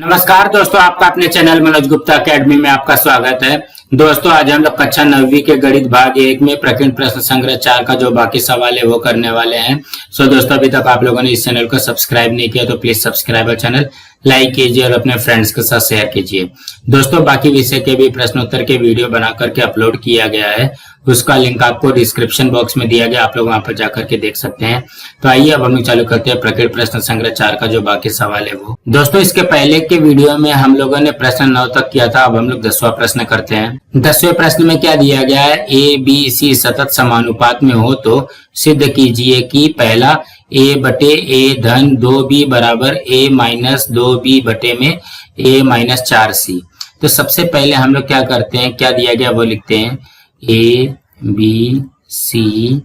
नमस्कार दोस्तों, आपका अपने चैनल मनोज गुप्ता अकेडमी में आपका स्वागत है। दोस्तों आज हम लोग कक्षा 9वीं के गणित भाग 1 में प्रकीर्ण प्रश्न संग्रह 4 का जो बाकी सवाल है वो करने वाले हैं। सो दोस्तों अभी तक आप लोगों ने इस चैनल को सब्सक्राइब नहीं किया तो प्लीज सब्सक्राइब और चैनल लाइक कीजिए और अपने फ्रेंड्स के साथ शेयर कीजिए। दोस्तों बाकी विषय के भी प्रश्नोत्तर के वीडियो बना करके अपलोड किया गया है, उसका लिंक आपको डिस्क्रिप्शन बॉक्स में दिया गया, आप लोग वहां पर जाकर के देख सकते हैं। तो आइए अब हम लोग चालू करते हैं प्रकीर्ण प्रश्न संग्रह 4 का जो बाकी सवाल है वो। दोस्तों इसके पहले के वीडियो में हम लोगों ने प्रश्न 9 तक किया था, अब हम लोग 10वां प्रश्न करते हैं। 10वें प्रश्न में क्या दिया गया है, ए बी सी सतत समानुपात में हो तो सिद्ध कीजिए कि पहला a बटे a धन 2b बराबर a माइनस 2b बटे में a माइनस 4c। तो सबसे पहले हम लोग क्या करते हैं, क्या दिया गया वो लिखते हैं, a b c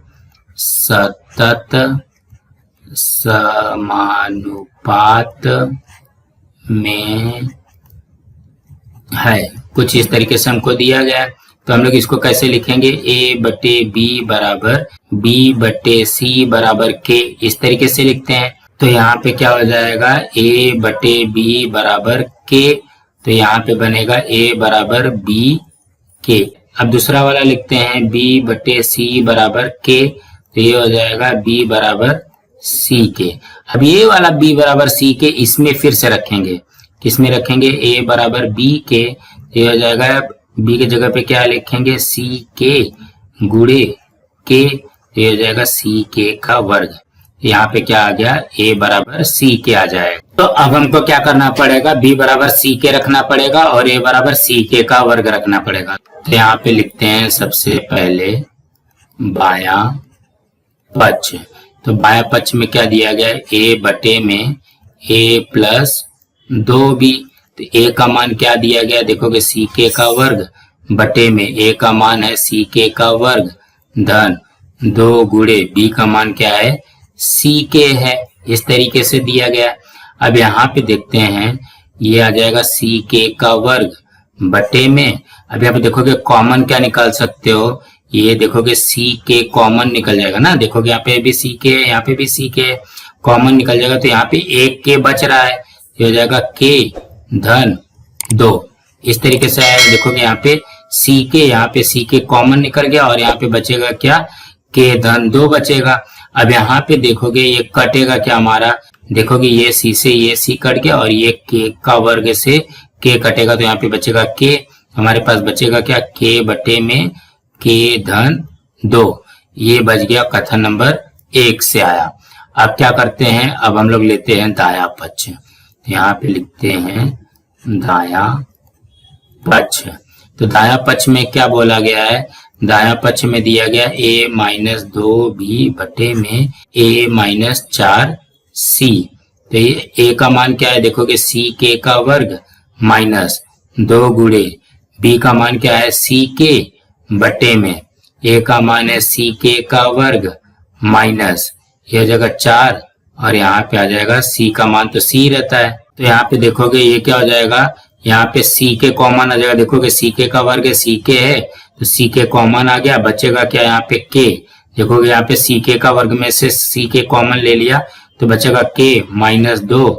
सतत समानुपात में है, कुछ इस तरीके से हमको दिया गया है। तो हम लोग इसको कैसे लिखेंगे, a बटे b बराबर b बटे c बराबर k, इस तरीके से लिखते हैं। तो यहाँ पे क्या हो जाएगा, a बटे b बराबर k, तो यहाँ पे बनेगा a बराबर b k। अब दूसरा वाला लिखते हैं b बटे c बराबर k, तो ये हो जाएगा b बराबर c k। अब ये वाला b बराबर c k इसमें फिर से रखेंगे, किसमें रखेंगे, a बराबर b k, तो ये हो जाएगा b के जगह पे क्या लिखेंगे, c k गुणे k, तो ये हो जाएगा c k का वर्ग। यहाँ पे क्या आ गया, a बराबर c k आ जाएगा। तो अब हमको क्या करना पड़ेगा, b बराबर c k रखना पड़ेगा और a बराबर c k का वर्ग रखना पड़ेगा। तो यहाँ पे लिखते हैं सबसे पहले बायां पक्ष। तो बायां पक्ष में क्या दिया गया है, a बटे में a प्लस 2b। तो a का मान क्या दिया गया, देखोगे c k का वर्ग बटे में a का मान है c k का वर्ग धन 2 गुणे b का मान क्या है, c k है, इस तरीके से दिया गया। अब यहाँ पे देखते हैं, ये आ जाएगा c k का वर्ग बटे में, अब यहाँ पे देखोगे कॉमन क्या निकाल सकते हो, ये देखोगे c k कॉमन निकल जाएगा ना, देखोगे यहाँ पे भी c k है, यहाँ पे भी c k है, कॉमन निकल जाएगा। तो यहाँ पे एक k बच रहा है, ये हो जाएगा k धन 2, इस तरीके से आएगा। देखोगे यहाँ पे c k, यहाँ पे c k कॉमन निकल गया और यहाँ पे बचेगा क्या, k धन 2 बचेगा। अब यहाँ पे देखोगे ये कटेगा क्या हमारा, देखोगे ये c से ये c कट गया और ये k का वर्ग से k कटेगा, तो यहाँ पे बचेगा k, हमारे पास बचेगा क्या, k बटे में k धन 2, ये बच गया कथन नंबर 1 से आया। अब क्या करते हैं, अब हम लोग लेते हैं दायां पक्ष। यहाँ पे लिखते हैं दायां पक्ष। तो दायां पक्ष में क्या बोला गया है, दायां पक्ष में दिया गया a माइनस 2b बटे में a माइनस 4c। तो ये a का मान क्या है, देखोगे c k का वर्ग माइनस 2 गुणे b का मान क्या है, c k बटे में a का मान है c k का वर्ग माइनस, ये हो जाएगा 4 और यहाँ पे आ जाएगा c का मान तो c रहता है। तो यहाँ पे देखोगे ये क्या हो जाएगा, यहाँ पे c k कॉमन आ जाएगा, देखोगे c k का वर्ग है, c k है तो c k कॉमन आ गया, बचेगा क्या यहाँ पे k, देखोगे यहाँ पे c k का वर्ग में से c k कॉमन ले लिया तो बचेगा k माइनस 2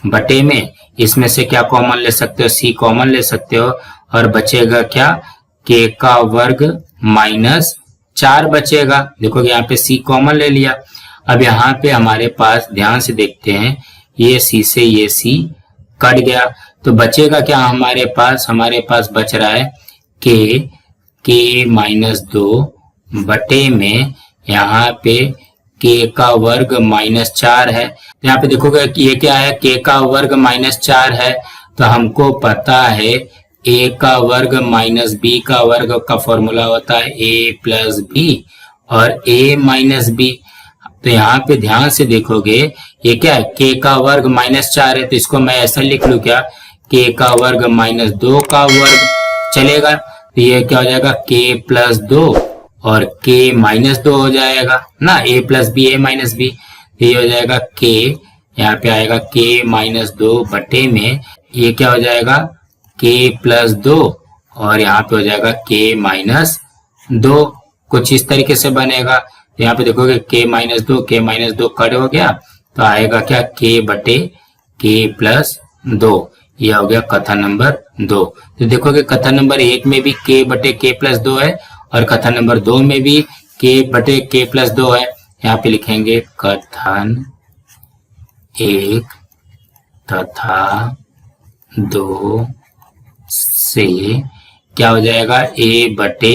बटे में, इसमें से क्या कॉमन ले सकते हो, c कॉमन ले सकते हो और बचेगा क्या, k का वर्ग माइनस 4 बचेगा। देखोगे यहाँ पे c कॉमन ले लिया। अब यहाँ पे हमारे पास ध्यान से देखते हैं, ये c से ये c कट गया तो बचेगा क्या हमारे पास बच रहा है k माइनस 2 बटे में यहाँ पे k का वर्ग माइनस 4 है। यहाँ पे देखोगे कि ये क्या है, k का वर्ग माइनस 4 है, तो हमको पता है a का वर्ग माइनस b का वर्ग का फॉर्मूला होता है a प्लस b और a माइनस b। तो यहाँ पे ध्यान से देखोगे ये क्या है, k का वर्ग माइनस 4 है, तो इसको मैं ऐसा लिख लूँ क्या, k का वर्ग माइनस 2 का वर्ग चलेगा, तो ये क्या हो जाएगा, k प्लस 2 और k माइनस 2 हो जाएगा ना, a plus b a minus b, तो ये हो जाएगा k, यहाँ पे आएगा k माइनस 2 बटे में ये क्या हो जाएगा, k प्लस 2 और यहाँ पे हो जाएगा k माइनस 2, कुछ इस तरीके से बनेगा। यहाँ पे देखोगे k माइनस 2 कट हो गया तो आएगा क्या, k बटे k प्लस 2, यह हो गया कथन नंबर 2। तो देखोगे कथन नंबर 1 में भी k बटे k प्लस 2 है और कथन नंबर 2 में भी k बटे k प्लस 2 है। यहाँ पे लिखेंगे कथन 1 तथा 2 से क्या हो जाएगा, a बटे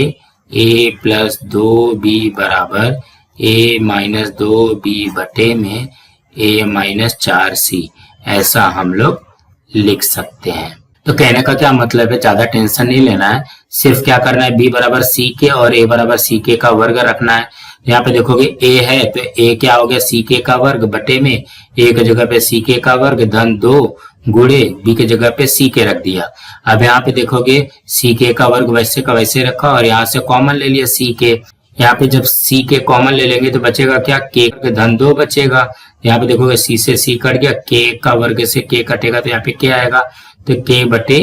a प्लस 2b बराबर a माइनस 2b बटे में a माइनस 4c, ऐसा हम लोग लिख सकते हैं। तो कहने का क्या मतलब है, ज्यादा टेंशन नहीं लेना है, सिर्फ क्या करना है, b बराबर सी के और a बराबर सी के का वर्ग रखना है। यहाँ पे देखोगे a है तो a क्या हो गया, सी के का वर्ग बटे में a की जगह पे सी के का वर्ग धन 2 गुणे b की जगह पे सी के रख दिया। अब यहाँ पे देखोगे सी के का वर्ग वैसे का वैसे रखा और यहाँ से कॉमन ले लिया सी के। यहाँ पे जब सी के कॉमन ले लेंगे तो बचेगा क्या, के धन 2 बचेगा। यहाँ पे देखोगे सी से सी कट गया, के का वर्ग से के कटेगा तो यहाँ पे क्या आएगा, तो के बटे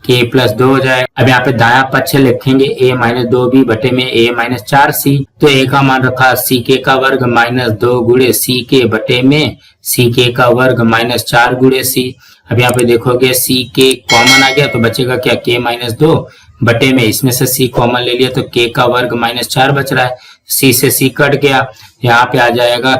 के प्लस 2 हो जाएगा। अब यहाँ पे दाया पक्ष लिखेंगे a माइनस 2b बटे में a माइनस 4c। तो a का मान रखा सी के का वर्ग माइनस 2 गुणे सी के बटे में सी के का वर्ग माइनस 4 गुणे सी। अब यहाँ पे देखोगे सी के कॉमन आ गया तो बचेगा क्या, के माइनस 2 बटे में इसमें से सी कॉमन ले लिया तो के का वर्ग माइनस 4 बच रहा है, सी से सी कट गया। यहाँ पे आ जाएगा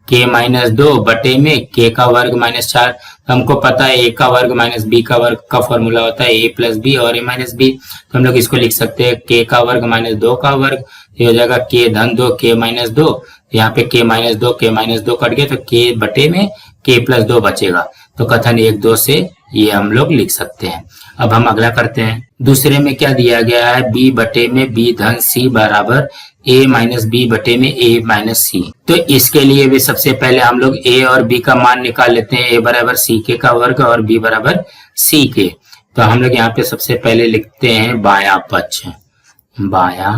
के माइनस 2 बटे में के का वर्ग माइनस 4। हमको पता है ए का वर्ग माइनस बी का वर्ग का फॉर्मूला होता है ए प्लस बी और ए माइनस बी, तो हम लोग इसको लिख सकते हैं के का वर्ग माइनस 2 का वर्ग, ये हो जाएगा के धन 2 के माइनस 2। यहाँ पे के माइनस 2 कट गया तो के बटे में के प्लस 2 बचेगा। तो कथन 1 2 से ये हम लोग लिख सकते हैं। अब हम अगला करते हैं। दूसरे में क्या दिया गया है, b बटे में b धन c बराबर a माइनस b बटे में a माइनस c। तो इसके लिए भी सबसे पहले हम लोग a और b का मान निकाल लेते हैं, a बराबर c के का वर्ग और b बराबर c के। तो हम लोग यहाँ पे सबसे पहले लिखते हैं बाया पक्ष। बाया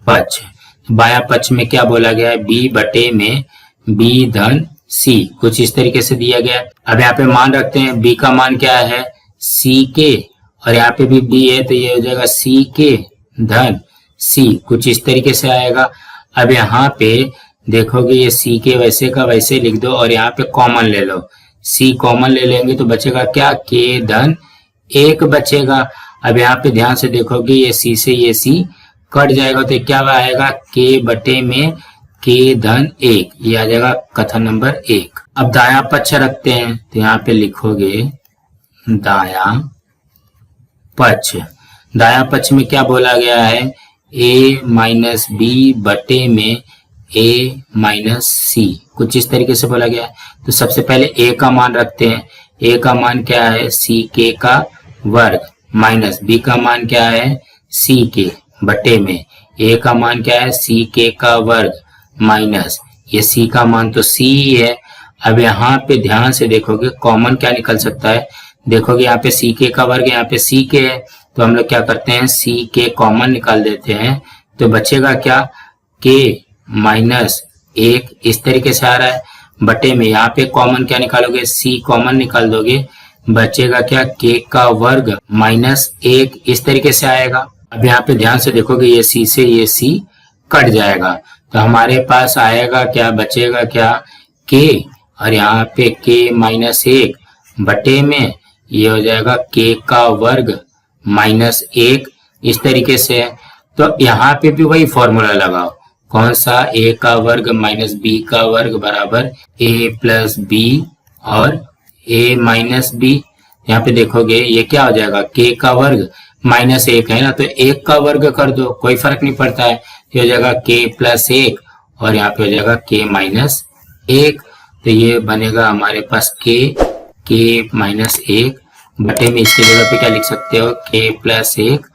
पक्ष, बाया पक्ष में क्या बोला गया है, b बटे में b धन c, कुछ इस तरीके से दिया गया। अब यहाँ पे मान रखते हैं, b का मान क्या है c के और यहाँ पे भी b है तो ये हो जाएगा c के धन c, कुछ इस तरीके से आएगा। अब यहाँ पे देखोगे ये c के वैसे का वैसे लिख दो और यहाँ पे कॉमन ले लो, c कॉमन ले लेंगे तो बचेगा क्या, k धन 1 बचेगा। अब यहाँ पे ध्यान से देखोगे ये c से ये c कट जाएगा तो क्या आएगा, k बटे में k धन 1, ये आ जाएगा कथन नंबर 1। अब दाया पक्ष रखते हैं तो यहाँ पे लिखोगे दाया पक्ष। दाया पक्ष में क्या बोला गया है, a माइनस बी बटे में a माइनस सी, कुछ इस तरीके से बोला गया है। तो सबसे पहले a का मान रखते हैं, a का मान क्या है सी के का वर्ग माइनस b का मान क्या है सी के बटे में a का मान क्या है सी के का वर्ग माइनस ये c का मान तो c ही है। अब यहाँ पे ध्यान से देखोगे कॉमन क्या निकल सकता है, देखोगे यहाँ पे सी के का वर्ग यहाँ पे सी के है तो हम लोग क्या करते हैं सी के कॉमन निकाल देते हैं तो बचेगा क्या, के माइनस 1 इस तरीके से आ रहा है बटे में यहाँ पे कॉमन क्या निकालोगे, सी कॉमन निकाल दोगे, बचेगा क्या, के का वर्ग माइनस 1 इस तरीके से आएगा। अब यहाँ पे ध्यान से देखोगे ये सी से ये सी कट जाएगा तो हमारे पास आएगा क्या, बचेगा क्या, के और यहाँ पे के माइनस 1 बटे में ये हो जाएगा के का वर्ग माइनस 1 इस तरीके से। तो यहाँ पे भी वही फॉर्मूला लगाओ, कौन सा, a का वर्ग माइनस b का वर्ग बराबर a प्लस b और a माइनस b। यहाँ पे देखोगे ये क्या हो जाएगा, k का वर्ग माइनस 1 है ना तो 1 का वर्ग कर दो, कोई फर्क नहीं पड़ता है, ये हो जाएगा k प्लस 1 और यहाँ पे हो जाएगा k माइनस 1। तो ये बनेगा हमारे पास k माइनस 1 बटे में इसके जगह पे क्या लिख सकते हो, k प्लस 1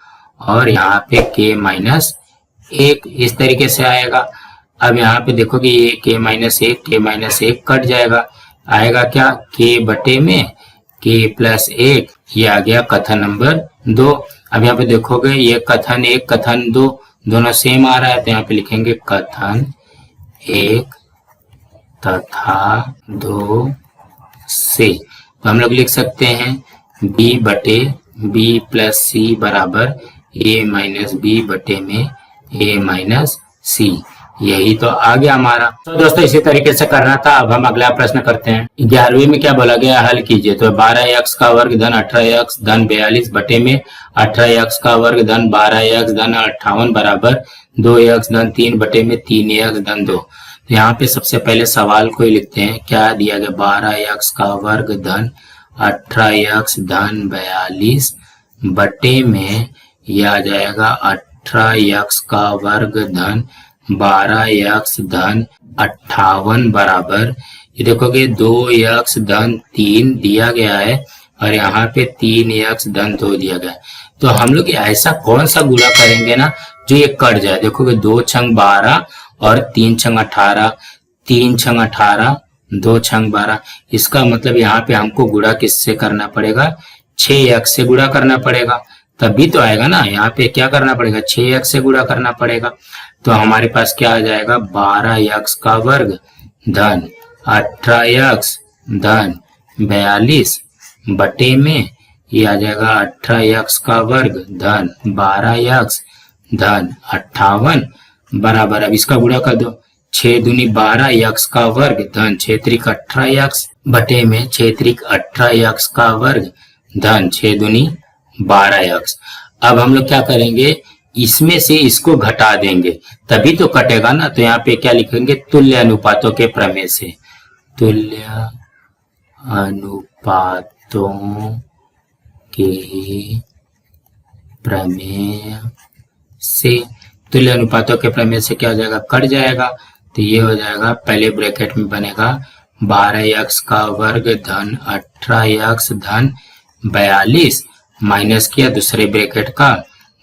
और यहाँ पे k माइनस 1 इस तरीके से आएगा। अब यहाँ पे देखोगे ये k माइनस 1 कट जाएगा, आएगा क्या, k बटे में k प्लस 1, ये आ गया कथन नंबर 2। अब यहाँ पे देखोगे ये कथन 1 कथन 2 दोनों सेम आ रहा है तो यहाँ पे लिखेंगे कथन 1 तथा 2 से। तो हम लोग लिख सकते हैं b बटे b प्लस सी बराबर a माइनस बी बटे में a माइनस सी। यही तो आ गया हमारा। तो दोस्तों इसी तरीके से करना था। अब हम अगला प्रश्न करते हैं। 11वीं में क्या बोला गया, हल कीजिए। तो 12x का वर्ग धन 18x धन 42 बटे में 18x का वर्ग धन 12x धन 58 बराबर 2x धन 3 बटे में 3x धन 2। तो यहाँ पे सबसे पहले सवाल को ही लिखते हैं। क्या दिया गया, 12x का वर्ग धन 18x धन 42 बटे में यह आ जाएगा 18x का वर्ग धन 12x धन 58 बराबर, ये देखोगे 2x धन 3 दिया गया है और यहाँ पे 3x धन 2 दिया गया है। तो हम लोग ऐसा कौन सा गुणा करेंगे ना जो ये कट जाए। देखोगे 2 छंग 12 और 3 छंग 18, 3 छंग 18, 2 छंग 12। इसका मतलब यहाँ पे हमको गुणा किससे करना पड़ेगा, 6x से गुणा करना पड़ेगा, तभी तो आएगा ना। यहाँ पे क्या करना पड़ेगा, 6x से गुणा करना पड़ेगा। तो हमारे पास क्या आ जाएगा, 12x का वर्ग धन 18x धन 42 बटे में ये आ जाएगा 18x का वर्ग धन 12x धन 58 बराबर, अब इसका गुणा कर दो, 6 दूनी 12 x का वर्ग धन 6 त्रिक 18x बटे में 6 त्रिक 18x का वर्ग धन 6 दूनी 12x। अब हम लोग क्या करेंगे, इसमें से इसको घटा देंगे तभी तो कटेगा ना। तो यहाँ पे क्या लिखेंगे, तुल्य अनुपातों के प्रमेय से, तुल्य अनुपातों के प्रमेय से, तुल्य अनुपातों के प्रमेय से क्या हो जाएगा, कट जाएगा। तो ये हो जाएगा, पहले ब्रैकेट में बनेगा 12x का वर्ग धन 18x धन 42 माइनस किया दूसरे ब्रैकेट का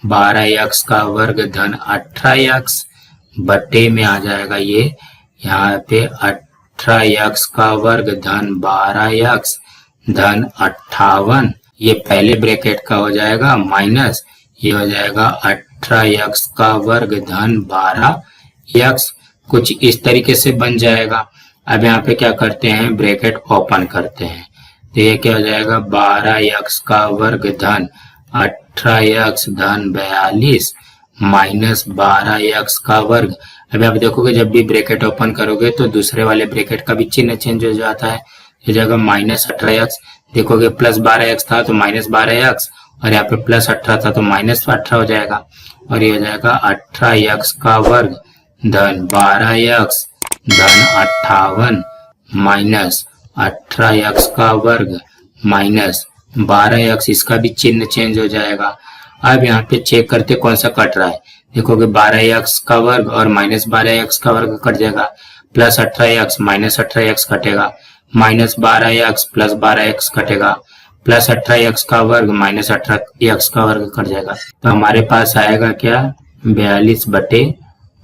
12x का वर्ग धन 18x बटे में आ जाएगा ये यहाँ पे 18x का वर्ग धन 12x धन 58, ये पहले ब्रैकेट का हो जाएगा माइनस ये हो जाएगा 18x का वर्ग धन 12x, कुछ इस तरीके से बन जाएगा। अब यहाँ पे क्या करते हैं, ब्रैकेट ओपन करते हैं। तो ये क्या हो जाएगा, 12x का वर्ग धन 18x धन 42 माइनस 12x का वर्ग। अभी आप देखोगे जब भी ब्रैकेट ओपन करोगे तो दूसरे वाले ब्रैकेट का भी चिन्ह चेंज हो जाता है। ये जगह माइनस 18x, देखोगे प्लस 12x था तो माइनस 12x, और यहाँ पे प्लस 18 था तो माइनस 18 हो जाएगा, और ये हो जाएगा 18x का वर्ग धन 12x धन 58 माइनस 18x का वर्ग माइनस 12x, इसका भी चिन्ह चेंज हो जाएगा। अब यहाँ पे चेक करते कौन सा कट रहा है, देखोगे 12x का वर्ग और माइनस 12x का वर्ग कट जाएगा, प्लस 18x माइनस 18x कटेगा, माइनस 12x प्लस 12x कटेगा, प्लस 18x का वर्ग माइनस 18x का वर्ग कट जाएगा। तो हमारे पास आएगा क्या, 42 बटे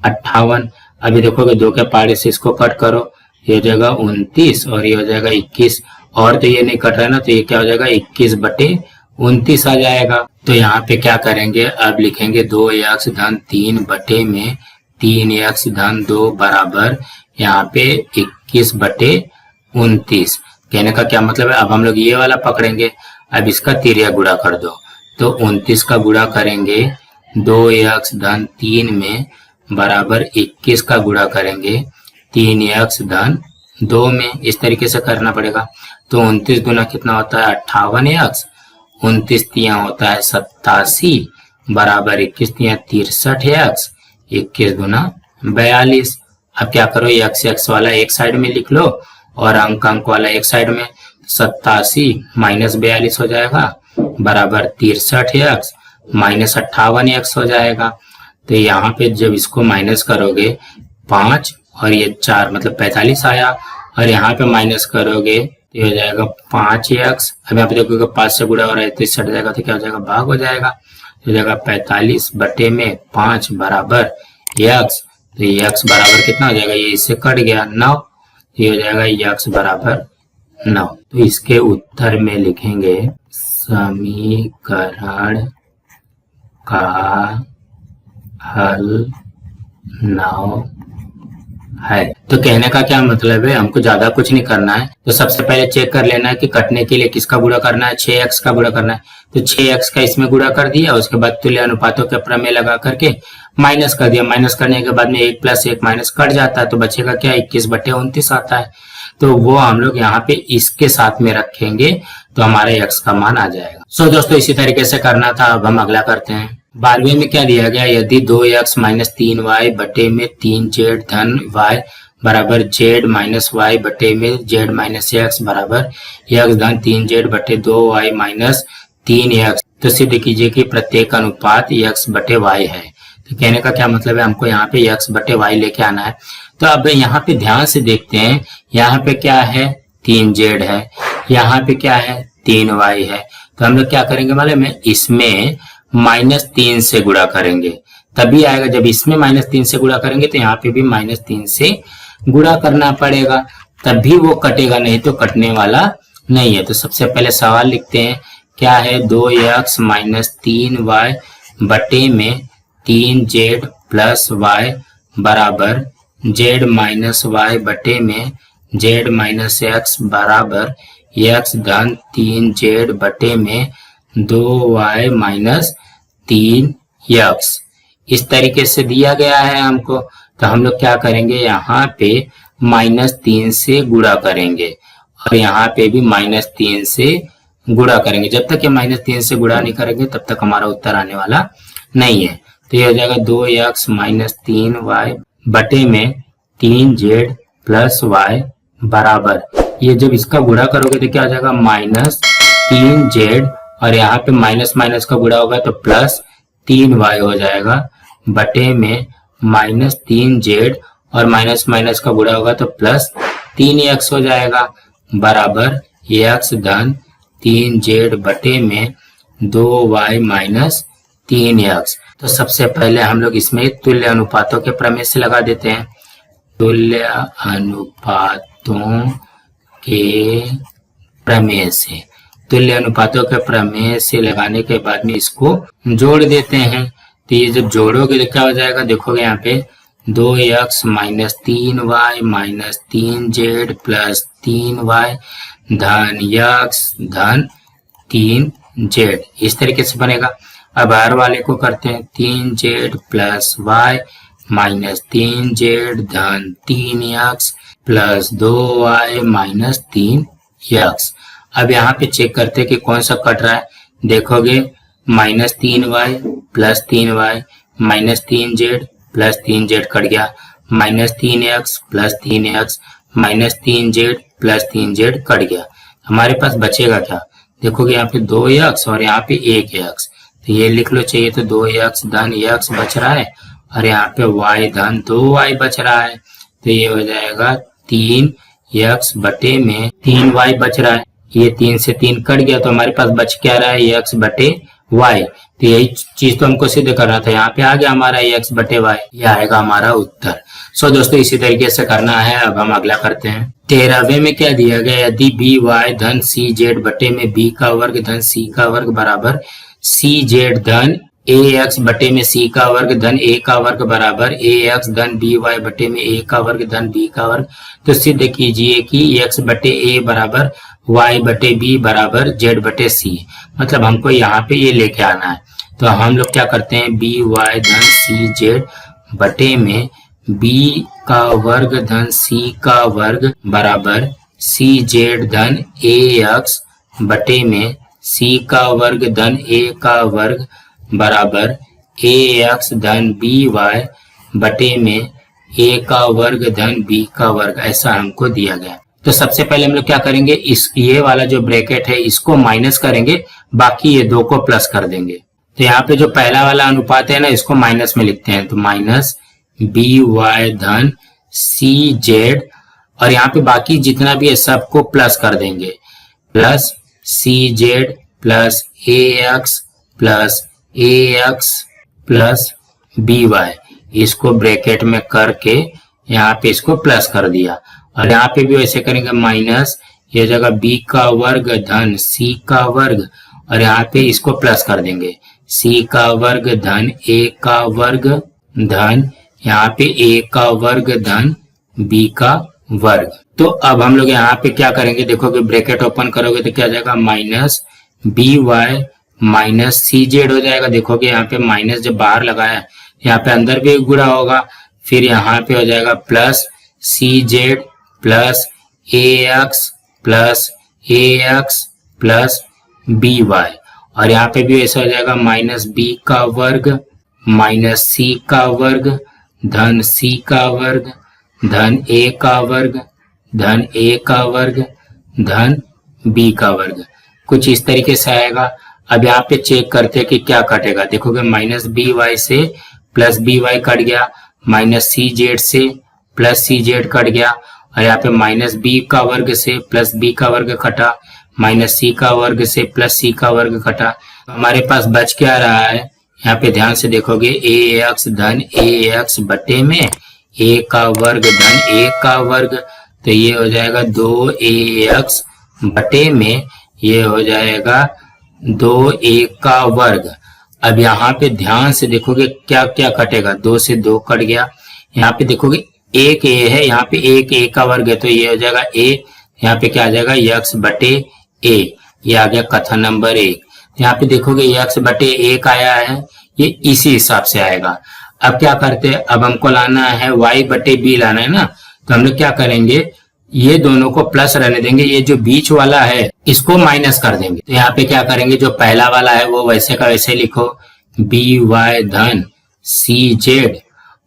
58। अभी देखोगे 2 के पहाड़े से इसको कट करो, ये हो जाएगा 29 और ये हो जाएगा 21, और तो ये नहीं कट रहा है ना, तो ये क्या हो जाएगा 21 बटे 29 आ जाएगा। तो यहाँ पे क्या करेंगे, अब लिखेंगे 2x धन 3 बटे में 3x धन 2 बराबर यहाँ पे 21 बटे 29। कहने का क्या मतलब है, अब हम लोग ये वाला पकड़ेंगे, अब इसका तिर्या गुणा कर दो। तो 29 का गुणा करेंगे 2x धन 3 में बराबर 21 का गुणा करेंगे 3x धन 2 में, इस तरीके से करना पड़ेगा। तो 29 गुना कितना होता है 58x, 29 तिया होता है 87 बराबर 21 तिया 63x, 21 गुना 42। अब क्या करो, x वाला एक साइड में लिख लो और अंक वाला एक साइड में, 87 माइनस 42 हो जाएगा बराबर 63x माइनस 58x हो जाएगा। तो यहाँ पे जब इसको माइनस करोगे 5 और ये 4 मतलब 45 आया, और यहाँ पे माइनस करोगे तो हो जाएगा 5x। अभी आप देखोगे 5 से गुणा हो रहा है तो इससे हट जाएगा, तो क्या हो जाएगा, भाग हो जाएगा, हो जाएगा 45 बटे में 5 बराबर x। तो x बराबर कितना हो जाएगा, ये इससे कट गया 9, ये हो जाएगा x बराबर 9। तो इसके उत्तर में लिखेंगे समीकरण का हल 9 है। तो कहने का क्या मतलब है, हमको ज्यादा कुछ नहीं करना है। तो सबसे पहले चेक कर लेना है कि कटने के लिए किसका गुणा करना है, 6x का गुणा करना है। तो 6x का इसमें गुणा कर दिया, उसके बाद तुल्य अनुपातों के प्रमेय लगा करके माइनस कर दिया। माइनस करने के बाद में 1 + 1 माइनस कट जाता है, तो बचेगा क्या, 21/29 आता है। तो वो हम लोग यहाँ पे इसके साथ में रखेंगे तो हमारा x का मान आ जाएगा। सो दोस्तों इसी तरीके से करना था। अब हम अगला करते हैं। 12वें में क्या दिया गया, यदि 2x - 3y बटे में 3z धन y बराबर z - y बटे में z - x बराबर x धन 3z बटे 2y - 3x, तो सिद्ध कीजिए कि प्रत्येक अनुपात x बटे y है। तो कहने का क्या मतलब है, हमको यहाँ पे x बटे y लेके आना है। तो अब यहाँ पे ध्यान से देखते हैं, यहाँ पे क्या है, 3z है, यहाँ पे क्या है, 3y है। तो हम लोग क्या करेंगे मालूम है, इसमें -3 से गुणा करेंगे तभी आएगा। जब इसमें -3 से गुणा करेंगे तो यहाँ पे भी -3 से गुणा करना पड़ेगा, तभी वो कटेगा, नहीं तो कटने वाला नहीं है। तो सबसे पहले सवाल लिखते हैं, क्या है, 2x - 3y बटे में 3z प्लस y बराबर z माइनस y बटे में z - x बराबर x धन 3z बटे में 2y - 3x। इस तरीके से दिया गया है हमको। तो हम लोग क्या करेंगे, यहाँ पे -3 से गुणा करेंगे और यहाँ पे भी -3 से गुणा करेंगे। जब तक ये -3 से गुणा नहीं करेंगे तब तक हमारा उत्तर आने वाला नहीं है। तो ये हो जाएगा 2x - 3y बटे में 3z प्लस y बराबर, ये जब इसका गुणा करोगे तो क्या हो जाएगा, -3z और यहाँ पे माइनस माइनस का गुणा होगा तो +3y हो जाएगा बटे में -3z और माइनस माइनस का गुणा होगा तो +3x हो जाएगा बराबर x धन 3z बटे में 2y - 3x। तो सबसे पहले हम लोग इसमें तुल्य अनुपातों के प्रमेय से लगा देते हैं। तुल्य अनुपातों के प्रमेय से, तुल्य अनुपातों के प्रमेय से लगाने के बाद में इसको जोड़ देते हैं। तो ये जब जोड़ोगे तो क्या हो जाएगा, देखोगे यहाँ पे 2x - 3y - 3z plus 3y धन x धन 3z, इस तरीके से बनेगा। अब हर वाले को करते हैं, 3z plus y minus 3z धन 3x प्लस 2y - 3x। अब यहाँ पे चेक करते हैं कि कौन सा कट रहा है। देखोगे -3y plus 3y minus 3z plus 3z cut गया, -3x plus 3x minus 3z plus 3z cut गया। हमारे पास बचेगा क्या, देखोगे यहाँ पे 2x और यहाँ पे 1x, तो ये लिख लो चाहिए। तो 2x धन x बच रहा है और यहाँ पे y धन 2y बच रहा है। तो ये हो जाएगा 3x बटे में 3y बच रहा है। ये 3 से 3 कट गया तो हमारे पास बच क्या रहा है, x बटे y। तो यही चीज तो हमको सिद्ध करना था, यहाँ पे आ गया हमारा x बटे y, ये आएगा हमारा उत्तर। सो दोस्तों इसी तरीके से करना है। अब हम अगला करते हैं। 13वें में क्या दिया गया, यदि by धन cz बटे में b का वर्ग धन c का वर्ग बराबर cz धन ax बटे में c का वर्ग धन a का वर्ग बराबर ax धन by बटे में a का वर्ग धन b का वर्ग, तो सिद्ध कीजिए कि x बटे a बराबर y बटे b बराबर z बटे c। मतलब हमको यहाँ पे ये लेके आना है। तो हम लोग क्या करते हैं, by धन cz बटे में b का वर्ग धन c का वर्ग बराबर cz धन ax बटे में c का वर्ग धन a का वर्ग बराबर ax धन by बटे में a का वर्ग धन b का वर्ग, ऐसा हमको दिया गया। तो सबसे पहले हम लोग क्या करेंगे, इस ये वाला जो ब्रैकेट है इसको माइनस करेंगे, बाकी ये दो को प्लस कर देंगे। तो यहाँ पे जो पहला वाला अनुपात है ना, इसको माइनस में लिखते हैं। तो माइनस by धन cz और यहाँ पे बाकी जितना भी है सबको प्लस कर देंगे, plus cz plus ax plus by, इसको ब्रैकेट में करके यहाँ पे इसको प्लस कर दिया। और यहाँ पे भी वैसे करेंगे, माइनस ये जगह b का वर्ग धन c का वर्ग और यहाँ पे इसको प्लस कर देंगे, c का वर्ग धन a का वर्ग धन यहाँ पे a का वर्ग धन बी का वर्ग। तो अब हम लोग यहाँ पे क्या करेंगे, देखोगे ब्रैकेट ओपन करोगे तो क्या हो जाएगा, माइनस बी वाई माइनस सी जेड हो जाएगा। देखोगे यहाँ पे माइनस जब बाहर लगाया, यहाँ पे अंदर भी गुणा होगा, फिर यहाँ पे हो जाएगा प्लस सी जेड प्लस ए एक्स प्लस बी वाई, और यहाँ पे भी ऐसा हो जाएगा माइनस बी का वर्ग माइनस सी का वर्ग धन सी का वर्ग धन ए का वर्ग धन ए का वर्ग धन बी का वर्ग। कुछ इस तरीके से आएगा। अब यहाँ पे चेक करते हैं कि क्या कटेगा। देखोगे माइनस बी वाई से प्लस बी वाई कट गया, माइनस सी जेड से प्लस सी जेड कट गया, और यहाँ पे माइनस बी का वर्ग से प्लस बी का वर्ग कटा, माइनस सी का वर्ग से प्लस सी का वर्ग कटा। हमारे पास बच क्या रहा है, यहाँ पे ध्यान से देखोगे ए एक्स धन ए एक्स बटे में ए का वर्ग धन ए का वर्ग, तो ये हो जाएगा 2ax बटे में ये हो जाएगा 2a का वर्ग। अब यहाँ पे ध्यान से देखोगे क्या क्या कटेगा, 2 से 2 कट गया, यहाँ पे देखोगे एक a है, यहाँ पे एक a का वर्ग है, तो ये हो जाएगा a, यहाँ पे क्या आ जाएगा x बटे a, ये आ गया कथन नंबर 1। यहाँ पे देखोगे x बटे 1 आया है, ये इसी हिसाब से आएगा। अब क्या करते हैं, अब हमको लाना है y बटे b लाना है ना, तो हम लोग क्या करेंगे, ये दोनों को प्लस रहने देंगे, ये जो बीच वाला है इसको माइनस कर देंगे। तो यहाँ पे क्या करेंगे, जो पहला वाला है वो वैसे का वैसे लिखो बी वाई धन सी जेड,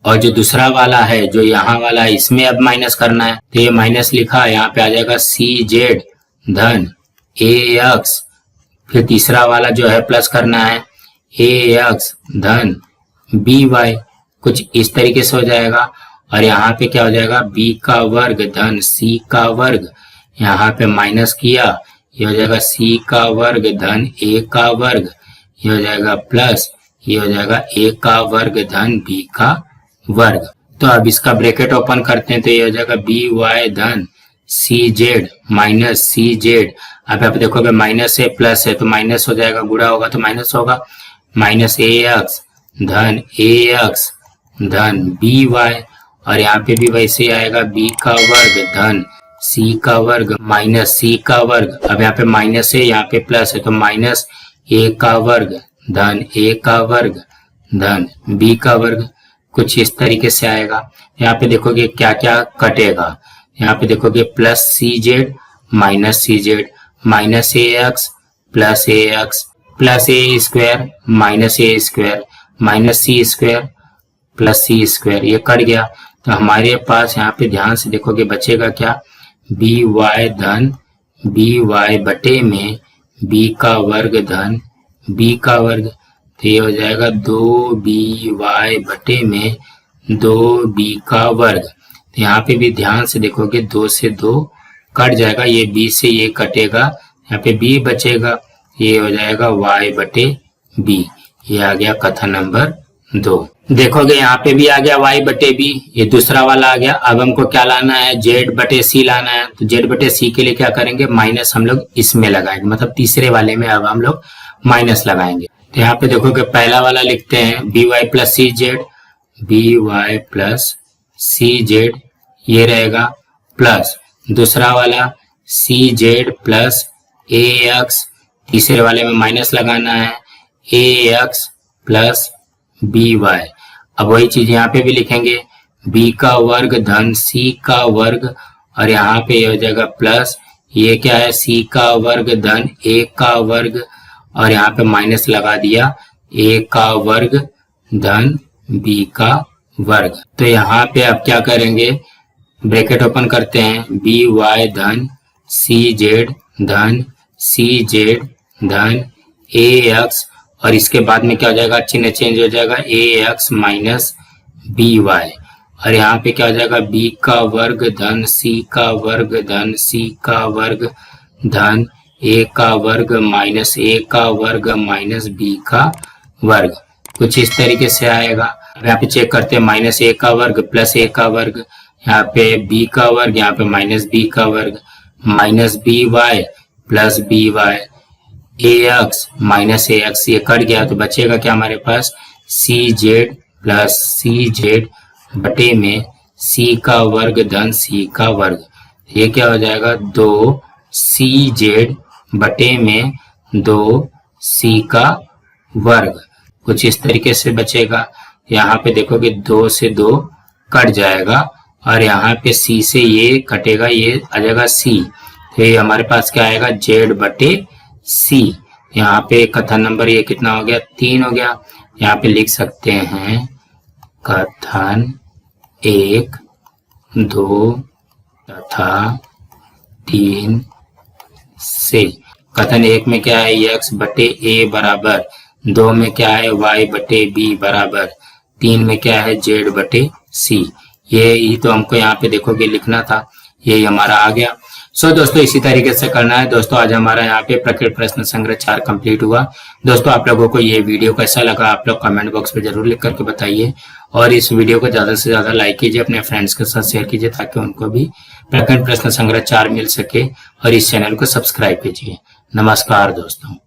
और जो दूसरा वाला है जो यहाँ वाला है इसमें अब माइनस करना है, तो ये माइनस लिखा, यहाँ पे आ जाएगा सी जेड धन ए एक्स, फिर तीसरा वाला जो है प्लस करना है ए एक्स धन बी वाई, कुछ इस तरीके से हो जाएगा। और यहाँ पे क्या हो जाएगा, b का वर्ग धन c का वर्ग, यहाँ पे माइनस किया, ये हो जाएगा c का वर्ग धन a का वर्ग, ये हो जाएगा प्लस, ये हो जाएगा a का वर्ग धन b का वर्ग। तो अब इसका ब्रैकेट ओपन करते हैं, तो ये हो जाएगा बी वाई धन सी जेड माइनस सी जेड। अब आप देखोगे माइनस है प्लस है तो माइनस हो जाएगा, गुणा होगा तो माइनस होगा, माइनस ए एक्स धन बी वाई, और यहाँ पे भी वैसे आएगा b का वर्ग धन c का वर्ग माइनस c का वर्ग। अब यहाँ पे माइनस है, यहाँ पे प्लस है, तो माइनस a का वर्ग धन a का वर्ग धन b का वर्ग, कुछ इस तरीके से आएगा। यहाँ पे देखोगे क्या क्या कटेगा, यहाँ पे देखोगे plus c Z minus a x plus A square minus C square plus C square, ये कट गया। तो हमारे पास यहाँ पे ध्यान से देखोगे बचेगा क्या, बी वाई धन बी वाई बटे में बी का वर्ग धन बी का वर्ग, तो ये हो जाएगा 2by बटे में 2b का वर्ग। तो यहाँ पे भी ध्यान से देखोगे 2 से 2 कट जाएगा, ये b से ये कटेगा, यहाँ पे b बचेगा, ये हो जाएगा y बटे b। ये आ गया कथन नंबर 2। देखोगे यहाँ पे भी आ गया y बटे b, ये दूसरा वाला आ गया। अब हमको क्या लाना है, z बटे c लाना है। तो z बटे c के लिए क्या करेंगे, माइनस हम लोग इसमें लगाएंगे, मतलब तीसरे वाले में अब हम लोग माइनस लगाएंगे। तो यहाँ पे देखोगे पहला वाला लिखते हैं B y plus c Z, ये रहेगा, प्लस दूसरा वाला सी जेड प्लस ए एक्स, तीसरे वाले में माइनस लगाना है ए एक्स प्लस बी वाई। अब वही चीज यहाँ पे भी लिखेंगे b का वर्ग धन c का वर्ग, और यहाँ पे हो जाएगा प्लस, ये क्या है c का वर्ग धन a का वर्ग, और यहाँ पे माइनस लगा दिया a का वर्ग धन b का वर्ग। तो यहाँ पे अब क्या करेंगे, ब्रैकेट ओपन करते हैं, बी वाई धन सी जेड धन ए एक्स, और इसके बाद में क्या हो जाएगा, चिन्ह चेंज हो जाएगा ए एक्स माइनस बी वाई, और यहाँ पे क्या हो जाएगा b का वर्ग धन c का वर्ग धन c का वर्ग धन a का वर्ग माइनस a का वर्ग माइनस b का वर्ग, कुछ इस तरीके से आएगा। यहाँ पे चेक करते हैं, माइनस a का वर्ग प्लस a का वर्ग, यहाँ पे b का वर्ग, यहाँ पे माइनस b का वर्ग, minus b y plus b y, a x minus a x, ये कट गया। तो बचेगा क्या हमारे पास, c z plus c z बटे में सी का वर्ग धन सी का वर्ग, ये क्या हो जाएगा 2cz बटे में 2c का वर्ग, कुछ इस तरीके से बचेगा। यहाँ पे देखोगे 2 से 2 कट जाएगा और यहाँ पे c से ये कटेगा, ये आ जाएगा c, तो ये हमारे पास क्या आएगा z बटे c। यहाँ पे कथन नंबर ये कितना हो गया 3 हो गया। यहाँ पे लिख सकते हैं कथन 1, 2 तथा 3 से। कथन 1 में क्या है x बटे a बराबर, 2 में क्या है y बटे b बराबर, 3 में क्या है z बटे c। ये ही तो हमको यहाँ पे देखोगे लिखना था, यही हमारा आ गया। सो दोस्तों इसी तरीके से करना है। दोस्तों आज हमारा यहाँ पे प्रकृत प्रश्न संग्रह 4 कंप्लीट हुआ। दोस्तों आप लोगों को ये वीडियो कैसा लगा आप लोग कमेंट बॉक्स में जरूर लिख करके बताइए, और इस वीडियो को ज्यादा से ज्यादा लाइक कीजिए, अपने फ्रेंड्स के साथ शेयर कीजिए ताकि उनको भी प्रकृत प्रश्न संग्रह 4 मिल सके, और इस चैनल को सब्सक्राइब कीजिए। नमस्कार दोस्तों।